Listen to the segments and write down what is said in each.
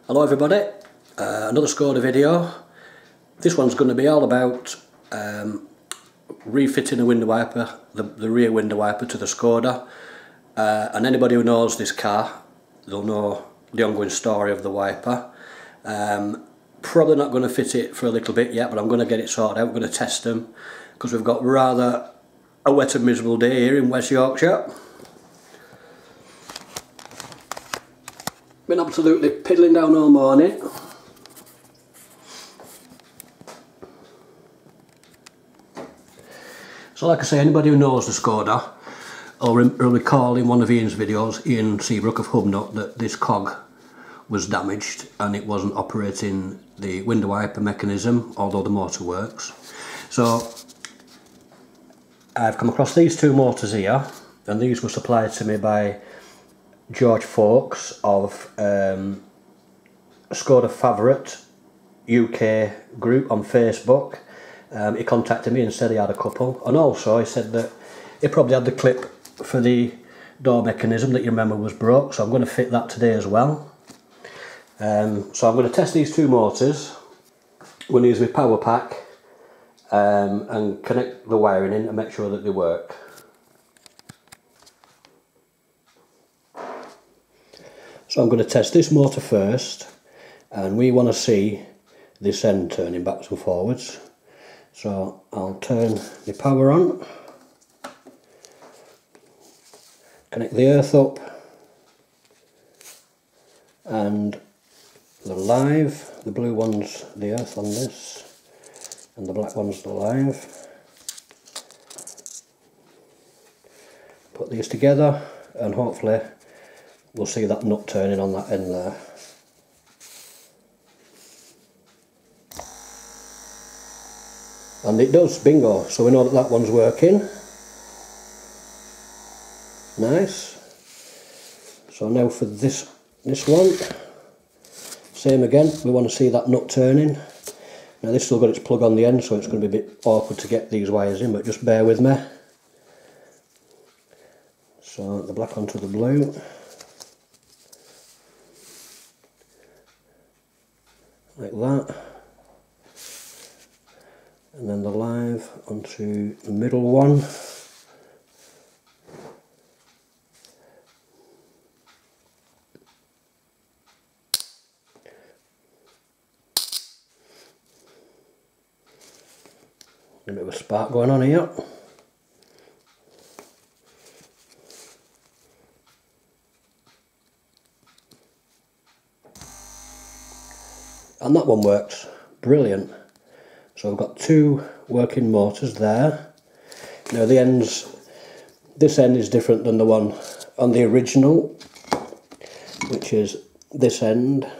Hello everybody, another Skoda video. This one's going to be all about refitting a window wiper, the rear window wiper to the Skoda. And anybody who knows this car, they'll know the ongoing story of the wiper. Probably not going to fit it for a little bit yet, but I'm going to get it sorted out. We're going to test them because we've got rather a wet and miserable day here in West Yorkshire. Been absolutely piddling down all morning. So like I say, anybody who knows the Skoda will recall in one of Ian's videos, Ian Seabrook of Hubnut, that this cog was damaged and it wasn't operating the window wiper mechanism, although the motor works. So I've come across these two motors here, and these were supplied to me by George Fawkes of Skoda Favorit UK group on Facebook. He contacted me and said he had a couple, and also he said that he probably had the clip for the door mechanism that you remember was broke, so I'm going to fit that today as well. So I'm going to test these two motors. I'm going to use my power pack and connect the wiring in and make sure that they work. So I'm going to test this motor first, and we want to see this end turning backwards and forwards. So I'll turn the power on, connect the earth up, and the live, the blue one's the earth on this, and the black one's the live. Put these together and hopefully we'll see that nut turning on that end there. And it does, bingo, so we know that that one's working. Nice. So now for this one, same again, we want to see that nut turning. Now this still got its plug on the end, so it's going to be a bit awkward to get these wires in, but just bear with me. So the black onto the blue. Like that, and then the live onto the middle one. A bit of a spark going on here. And that one works brilliant. So I've got two working motors there. Now the ends, this end is different than the one on the original, which is this end.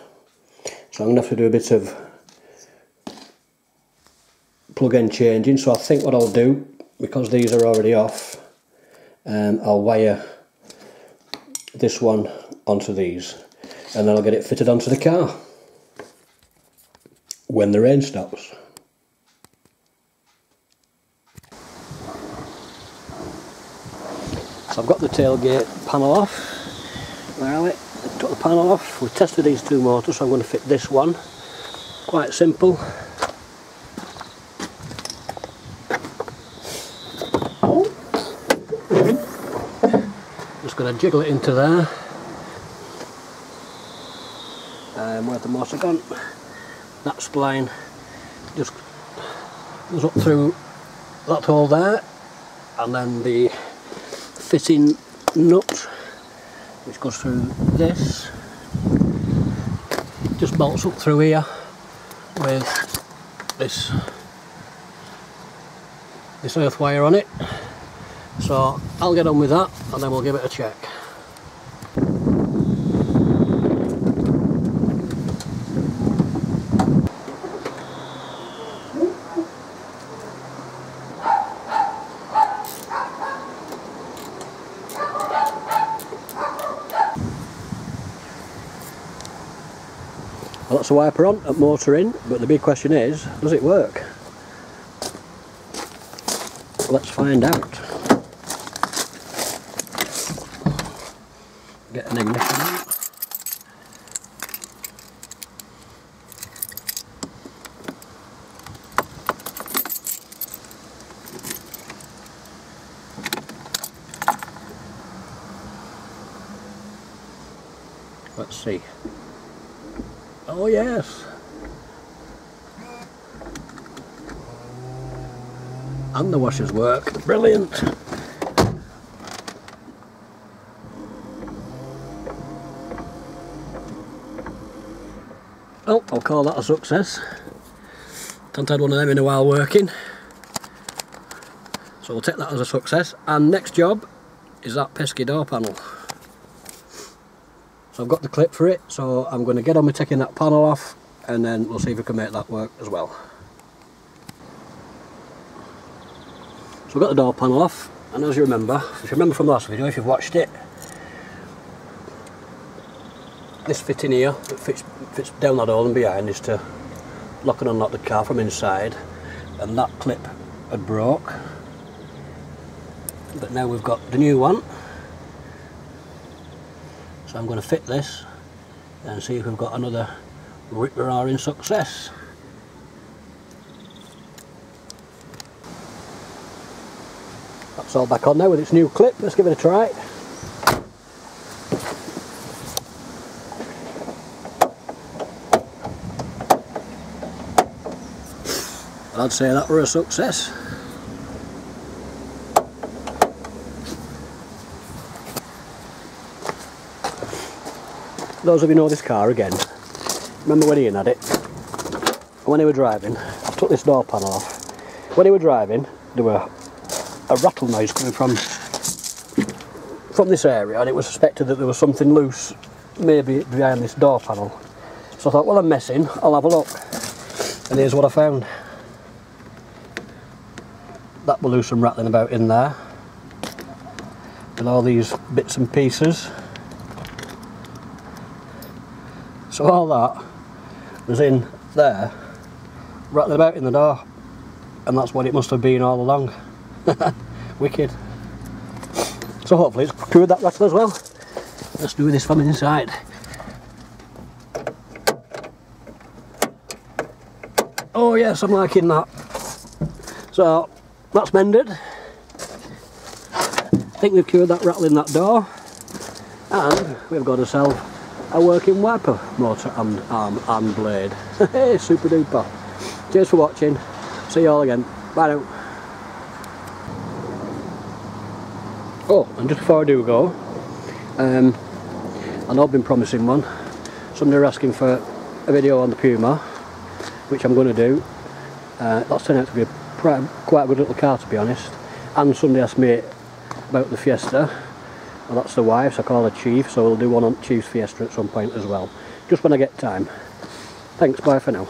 So I'm going to have to do a bit of plug end changing. So I think what I'll do, because these are already off, I'll wire this one onto these, and then I'll get it fitted onto the car when the rain stops. So I've got the tailgate panel off. Where are we? I took the panel off. We've tested these two motors, so I'm going to fit this one. Quite simple. Just going to jiggle it into there. Where's the motor gone? That spline just goes up through that hole there, and then the fitting nut, which goes through this, just bolts up through here with this earth wire on it. So I'll get on with that and then we'll give it a check. Well, that's the wiper on, and motor in, but the big question is, does it work? Let's find out. Get an ignition on. see. Oh yes. And the washers work. Brilliant. Oh, I'll call that a success. Haven't had one of them in a while working. So we'll take that as a success. And next job is that pesky door panel. So I've got the clip for it, so I'm going to get on with taking that panel off, and then we'll see if we can make that work as well. So I've got the door panel off, and as you remember, if you remember from the last video, if you've watched it, this fit in here, it fits down that hole and behind, is to lock and unlock the car from inside, and that clip had broke. But now we've got the new one, so I'm going to fit this and see if we've got another rip-roaring success. That's all back on now with its new clip. Let's give it a try. I'd say that were a success. Those of you know this car again, remember when Ian had it? When he was driving, I took this door panel off. When he was driving, there were a rattle noise coming from this area, and it was suspected that there was something loose, maybe behind this door panel. So I thought, well, I'm messing, I'll have a look. And here's what I found. That were loose and rattling about in there, with all these bits and pieces. So all that was in there, rattling about in the door, and that's what it must have been all along. Wicked. So hopefully it's cured that rattle as well. Let's do this from inside. Oh yes, I'm liking that. So that's mended. I think we've cured that rattle in that door, and we've got ourselves a working wiper motor and arm and blade. Hey, super duper. Cheers for watching. See you all again. Bye now. Oh, and just before I do go, I know I've been promising one. Somebody are asking for a video on the Puma, which I'm going to do. That's turned out to be quite a good little car, to be honest. And somebody asked me about the Fiesta. Well, that's the wife's, I call her Chief, so we'll do one on Chief's Fiesta at some point as well. Just when I get time. Thanks, bye for now.